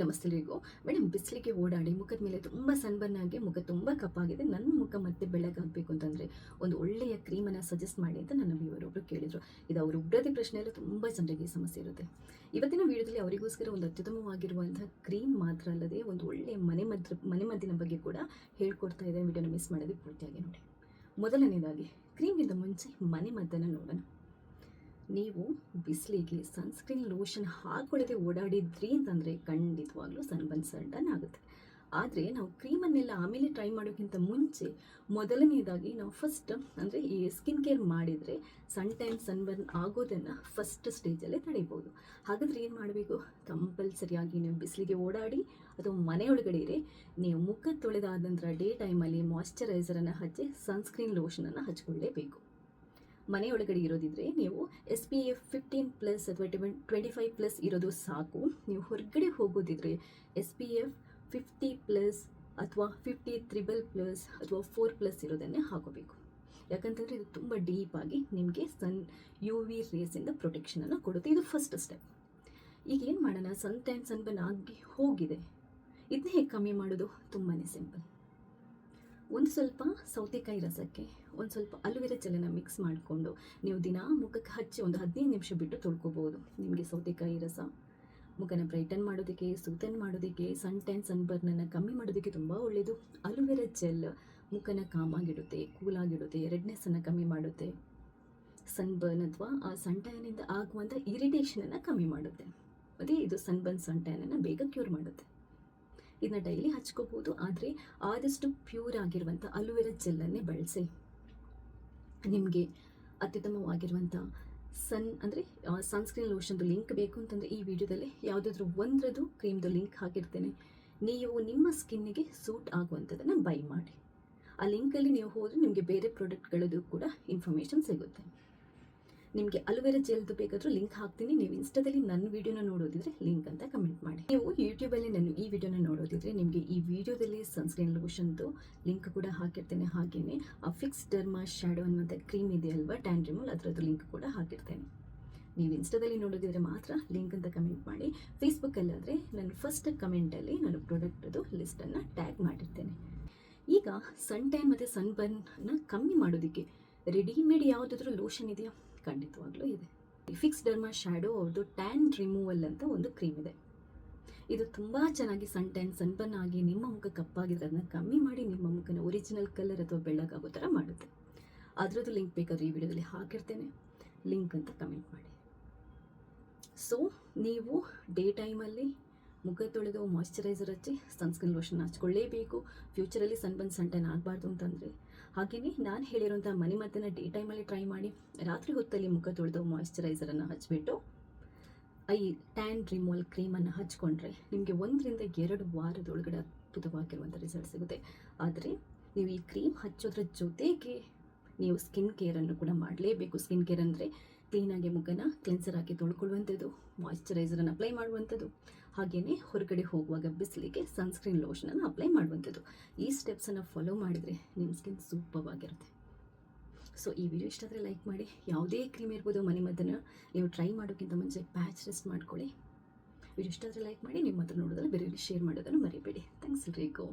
ನಮಸ್ತೆ ಎಲ್ರಿಗೂ. ಮೇಡಮ್, ಬಿಸಿಲಿಗೆ ಓಡಾಡಿ ಮುಖದ ಮೇಲೆ ತುಂಬ ಸನ್ಬರ್ನ್ ಆಗಿ ಮುಖ ತುಂಬ ಕಪ್ಪಾಗಿದೆ. ನನ್ನ ಮುಖ ಮತ್ತೆ ಬೆಳ್ಳಗಾಗಬೇಕು ಅಂತಂದರೆ ಒಂದು ಒಳ್ಳೆಯ ಕ್ರೀಮನ್ನು ಸಜೆಸ್ಟ್ ಮಾಡಿ ಅಂತ ನನ್ನ ವ್ಯೂವರೊಬ್ಬರು ಕೇಳಿದರು. ಇದು ಅವರು ಉಬ್ರತೆ ಪ್ರಶ್ನೆಯಲ್ಲೂ ತುಂಬ ಜನರಿಗೆ ಸಮಸ್ಯೆ ಇರುತ್ತೆ. ಇವತ್ತಿನ ವಿಡಿಯೋದಲ್ಲಿ ಅವರಿಗೋಸ್ಕರ ಒಂದು ಅತ್ಯುತ್ತಮವಾಗಿರುವಂಥ ಕ್ರೀಮ್ ಮಾತ್ರ ಅಲ್ಲದೆ ಒಂದು ಒಳ್ಳೆಯ ಮನೆಮದ್ದಿನ ಬಗ್ಗೆ ಕೂಡ ಹೇಳ್ಕೊಡ್ತಾ ಇದೆ. ವಿಡಿಯೋನ ಮಿಸ್ ಮಾಡೋದು ಪೂರ್ತಿಯಾಗಿ ನೋಡಿ. ಮೊದಲನೇದಾಗಿ ಕ್ರೀಮ್ಗಿಂತ ಮುಂಚೆ ಮನೆಮದ್ದನ್ನು ನೋಡೋಣ. ನೀವು ಬಿಸಿಲಿಗೆ ಸನ್ಸ್ಕ್ರೀನ್ ಲೋಷನ್ ಹಾಕೊಳ್ಳದೆ ಓಡಾಡಿದ್ರಿ ಅಂತಂದರೆ ಖಂಡಿತವಾಗ್ಲೂ ಸನ್ಬರ್ನ್ ಆಗುತ್ತೆ. ಆದರೆ ನಾವು ಕ್ರೀಮನ್ನೆಲ್ಲ ಆಮೇಲೆ ಟ್ರೈ ಮಾಡೋಕ್ಕಿಂತ ಮುಂಚೆ ಮೊದಲನೇದಾಗಿ ನಾವು ಫಸ್ಟ್ ಅಂದರೆ ಈ ಸ್ಕಿನ್ ಕೇರ್ ಮಾಡಿದರೆ ಸನ್ಬರ್ನ್ ಆಗೋದನ್ನು ಫಸ್ಟ್ ಸ್ಟೇಜಲ್ಲೇ ತಡೀಬೋದು. ಹಾಗಾದರೆ ಏನು ಮಾಡಬೇಕು? ಕಂಪಲ್ಸರಿಯಾಗಿ ನೀವು ಬಿಸಿಲಿಗೆ ಓಡಾಡಿ ಅಥವಾ ಮನೆಯೊಳಗಡೆ ಇರಿ, ನೀವು ಮುಖ ತೊಳೆದಾದ ನಂತರ ಡೇ ಟೈಮಲ್ಲಿ ಮಾಯ್ಶ್ಚರೈಸರನ್ನು ಹಚ್ಚಿ ಸನ್ಸ್ಕ್ರೀನ್ ಲೋಷನನ್ನು ಹಚ್ಕೊಳ್ಳೇಬೇಕು. ಮನೆಯೊಳಗಡೆ ಇರೋದಿದ್ರೆ ನೀವು SPF 15+ ಅಥವಾ 25+ ಇರೋದು ಸಾಕು. ನೀವು ಹೊರಗಡೆ ಹೋಗೋದಿದ್ರೆ SPF 50+ ಅಥವಾ 50 3++ ಅಥವಾ 4+ ಇರೋದನ್ನೇ ಹಾಕೋಬೇಕು. ಯಾಕಂತಂದರೆ ಇದು ತುಂಬ ಡೀಪಾಗಿ ನಿಮಗೆ UV ರೇಸಿಂದ ಪ್ರೊಟೆಕ್ಷನನ್ನು ಕೊಡುತ್ತೆ. ಇದು ಫಸ್ಟ್ ಸ್ಟೆಪ್. ಈಗ ಏನು ಮಾಡೋಣ? ಸನ್ಬರ್ನ್ ಆಗಿ ಹೋಗಿದೆ, ಇದನ್ನ ಹೇಗೆ ಕಮ್ಮಿ ಮಾಡೋದು? ತುಂಬಾ ಸಿಂಪಲ್. ಒಂದು ಸ್ವಲ್ಪ ಸೌತೆಕಾಯಿ ರಸಕ್ಕೆ ಒಂದು ಸ್ವಲ್ಪ ಅಲೋವೆರಾ ಜೆಲ್ಲನ್ನು ಮಿಕ್ಸ್ ಮಾಡಿಕೊಂಡು ನೀವು ದಿನ ಮುಖಕ್ಕೆ ಹಚ್ಚಿ ಒಂದು 15 ನಿಮಿಷ ಬಿಟ್ಟು ತೊಳ್ಕೊಬೋದು. ನಿಮಗೆ ಸೌತೆಕಾಯಿ ರಸ ಮುಖನ ಬ್ರೈಟನ್ ಮಾಡೋದಕ್ಕೆ, ಸೂತನ್ ಮಾಡೋದಕ್ಕೆ, ಸನ್ಬರ್ನನ್ನು ಕಮ್ಮಿ ಮಾಡೋದಕ್ಕೆ ತುಂಬ ಒಳ್ಳೆಯದು. ಅಲೋವೆರಾ ಜೆಲ್ ಮುಖನ ಕಾಮಾಗಿಡುತ್ತೆ, ಕೂಲಾಗಿಡುತ್ತೆ, ರೆಡ್ನೆಸ್ಸನ್ನು ಕಮ್ಮಿ ಮಾಡುತ್ತೆ, ಸನ್ಬರ್ನ್ ಅಥವಾ ಆ ಸನ್ಟ್ಯಾನಿಂದ ಆಗುವಂಥ ಇರಿಟೇಷನನ್ನು ಕಮ್ಮಿ ಮಾಡುತ್ತೆ. ಮತ್ತು ಇದು ಸನ್ಟ್ಯಾನನ್ನು ಬೇಗ ಕ್ಯೂರ್ ಮಾಡುತ್ತೆ. ಇದನ್ನ ಡೈಲಿ ಹಚ್ಕೋಬೋದು. ಆದರೆ ಆದಷ್ಟು ಪ್ಯೂರ್ ಆಗಿರುವಂಥ ಅಲೋವೆರಾ ಜೆಲ್ಲನ್ನೇ ಬಳಸಿ. ನಿಮಗೆ ಅತ್ಯುತ್ತಮವಾಗಿರುವಂಥ ಸನ್ಸ್ಕ್ರೀನ್ ಲೋಷನ್ದು ಲಿಂಕ್ ಬೇಕು ಅಂತಂದರೆ ಈ ವಿಡಿಯೋದಲ್ಲಿ ಯಾವುದಾದ್ರೂ ಒಂದರದ್ದು ಕ್ರೀಮ್ದು ಲಿಂಕ್ ಹಾಕಿರ್ತೇನೆ. ನೀವು ನಿಮ್ಮ ಸ್ಕಿನ್ನಿಗೆ ಸೂಟ್ ಆಗುವಂಥದ್ದನ್ನು ಬೈ ಮಾಡಿ. ಆ ಲಿಂಕಲ್ಲಿ ನೀವು ಹೋದರೆ ನಿಮಗೆ ಬೇರೆ ಪ್ರಾಡಕ್ಟ್ಗಳದ್ದು ಕೂಡ ಇನ್ಫಾರ್ಮೇಷನ್ ಸಿಗುತ್ತೆ. ನಿಮಗೆ ಅಲೋವೆರಾ ಜೆಲ್ದು ಬೇಕಾದರೂ ಲಿಂಕ್ ಹಾಕ್ತೀನಿ. ನೀವು ಇನ್ಸ್ಟಾದಲ್ಲಿ ನನ್ನ ವಿಡಿಯೋನ ನೋಡೋದಿದ್ರೆ ಲಿಂಕ್ ಅಂತ ಕಮೆಂಟ್ ಮಾಡಿ. ನೀವು ಯೂಟ್ಯೂಬಲ್ಲಿ ನಾನು ಈ ವಿಡಿಯೋನ ನೋಡೋದಿದ್ರೆ ನಿಮಗೆ ಈ ವಿಡಿಯೋದಲ್ಲಿ ಸನ್ಸ್ಕ್ರೀನ್ ಲೋಷನ್ದು ಲಿಂಕ್ ಕೂಡ ಹಾಕಿರ್ತೇನೆ. ಹಾಗೆಯೇ ಆ ಫಿಕ್ಸ್ ಡರ್ಮಾ ಶ್ಯಾಡೋ ಅನ್ನುವಂಥ ಕ್ರೀಮ್ ಇದೆ ಅಲ್ವಾ, ಟ್ಯಾನ್ ರಿಮೂವಲ್, ಅದರದ್ದು ಲಿಂಕ್ ಕೂಡ ಹಾಕಿರ್ತೇನೆ. ನೀವು ಇನ್ಸ್ಟಾದಲ್ಲಿ ನೋಡೋದಿದ್ರೆ ಮಾತ್ರ ಲಿಂಕ್ ಅಂತ ಕಮೆಂಟ್ ಮಾಡಿ. ಫೇಸ್ಬುಕ್ಕಲ್ಲಾದರೆ ನಾನು ಫಸ್ಟ್ ಕಮೆಂಟಲ್ಲಿ ನಾನು ಪ್ರಾಡಕ್ಟದು ಲಿಸ್ಟನ್ನು ಟ್ಯಾಗ್ ಮಾಡಿರ್ತೇನೆ. ಈಗ ಸನ್ಟ್ಯಾನ್ ಮತ್ತು ಸನ್ಬರ್ನ್ನ ಕಮ್ಮಿ ಮಾಡೋದಕ್ಕೆ ರೆಡಿಮೇಡ್ ಯಾವುದಾದ್ರೂ ಲೋಷನ್ ಇದೆಯಾ? ಖಂಡಿತವಾಗ್ಲೂ ಇದೆ. ಫಿಕ್ಸ್ ಡರ್ಮಾ ಶ್ಯಾಡೋ ಅವ್ರದ್ದು ಟ್ಯಾನ್ ರಿಮೂವಲ್ ಅಂತ ಒಂದು ಕ್ರೀಮ್ ಇದೆ. ಇದು ತುಂಬ ಚೆನ್ನಾಗಿ ಸನ್ಬರ್ನ್ ಆಗಿ ನಿಮ್ಮ ಮುಖ ಕಪ್ಪಾಗಿದ್ರೆ ಅದನ್ನ ಕಮ್ಮಿ ಮಾಡಿ ನಿಮ್ಮ ಮುಖನ ಒರಿಜಿನಲ್ ಕಲರ್ ಅಥವಾ ಬೆಳ್ಳಗಾಗೋ ಥರ ಮಾಡುತ್ತೆ. ಅದರದ್ದು ಲಿಂಕ್ ಬೇಕಾದರೆ ಈ ವಿಡಿಯೋದಲ್ಲಿ ಹಾಕಿರ್ತೇನೆ, ಲಿಂಕ್ ಅಂತ ಕಮೆಂಟ್ ಮಾಡಿ. ಸೊ ನೀವು ಡೇ ಟೈಮಲ್ಲಿ ಮುಖ ತೊಳೆದು ಮಾಯ್ಶ್ಚರೈಸರ್ ಹಚ್ಚಿ ಸನ್ಸ್ಕ್ರೀನ್ ಲೋಷನ್ ಹಚ್ಕೊಳ್ಳೇಬೇಕು. ಫ್ಯೂಚರಲ್ಲಿ ಸನ್ಟ್ಯಾನ್ ಆಗಬಾರ್ದು ಅಂತಂದರೆ. ಹಾಗೆಯೇ ನಾನು ಹೇಳಿರೋಂಥ ಮನೆಮದ್ದನ್ನು ಡೇ ಟೈಮಲ್ಲಿ ಟ್ರೈ ಮಾಡಿ. ರಾತ್ರಿ ಹೊತ್ತಲ್ಲಿ ಮುಖ ತೊಳೆದು ಮಾಯ್ಶ್ಚರೈಸರನ್ನು ಹಚ್ಚಿಬಿಟ್ಟು ಈ ಟ್ಯಾನ್ ರಿಮೂವಲ್ ಕ್ರೀಮನ್ನು ಹಚ್ಕೊಂಡ್ರೆ ನಿಮಗೆ 1 ರಿಂದ 2 ವಾರದೊಳಗಡೆ ಅದ್ಭುತವಾಗಿರುವಂಥ ರಿಸಲ್ಟ್ ಸಿಗುತ್ತೆ. ಆದರೆ ನೀವು ಈ ಕ್ರೀಮ್ ಹಚ್ಚೋದ್ರ ಜೊತೆಗೆ ನೀವು ಸ್ಕಿನ್ ಕೇರನ್ನು ಕೂಡ ಮಾಡಲೇಬೇಕು. ಸ್ಕಿನ್ ಕೇರ್ ಅಂದರೆ ಕ್ಲೀನಾಗಿ ಮುಖನ ಕ್ಲೆನ್ಸರ್ ಹಾಕಿ ತೊಳ್ಕೊಳ್ಳುವಂಥದ್ದು, ಮಾಯ್ಶ್ಚರೈಸರನ್ನು ಅಪ್ಲೈ ಮಾಡುವಂಥದ್ದು, ಹಾಗೆಯೇ ಹೊರಗಡೆ ಹೋಗುವಾಗ ಬಿಸಿಲಿಗೆ ಸನ್ಸ್ಕ್ರೀನ್ ಲೋಷನನ್ನು ಅಪ್ಲೈ ಮಾಡುವಂಥದ್ದು. ಈ ಸ್ಟೆಪ್ಸನ್ನು ಫಾಲೋ ಮಾಡಿದರೆ ನಿಮ್ಮ ಸ್ಕಿನ್ ಸೂಪರ್ ಆಗಿರುತ್ತೆ. ಸೊ ಈ ವಿಡಿಯೋ ಇಷ್ಟ ಆದರೆ ಲೈಕ್ ಮಾಡಿ. ಯಾವುದೇ ಕ್ರೀಮ್ ಇರ್ಬೋದು, ಮನೆಮದ್ದನ್ನು ನೀವು ಟ್ರೈ ಮಾಡೋಕ್ಕಿಂತ ಮುಂಚೆ ಪ್ಯಾಚ್ ಟೆಸ್ಟ್ ಮಾಡ್ಕೊಳ್ಳಿ. ವಿಡಿಯೋ ಇಷ್ಟ ಆದರೆ ಲೈಕ್ ಮಾಡಿ. ನಿಮ್ಮ ಹತ್ರ ನೋಡೋದಲ್ಲ ಬೇರೆಯವರಿಗೆ ಶೇರ್ ಮಾಡೋದನ್ನು ಮರಿಬೇಡಿ. ಥ್ಯಾಂಕ್ಸ್ ಎಲ್ರಿಗೂ.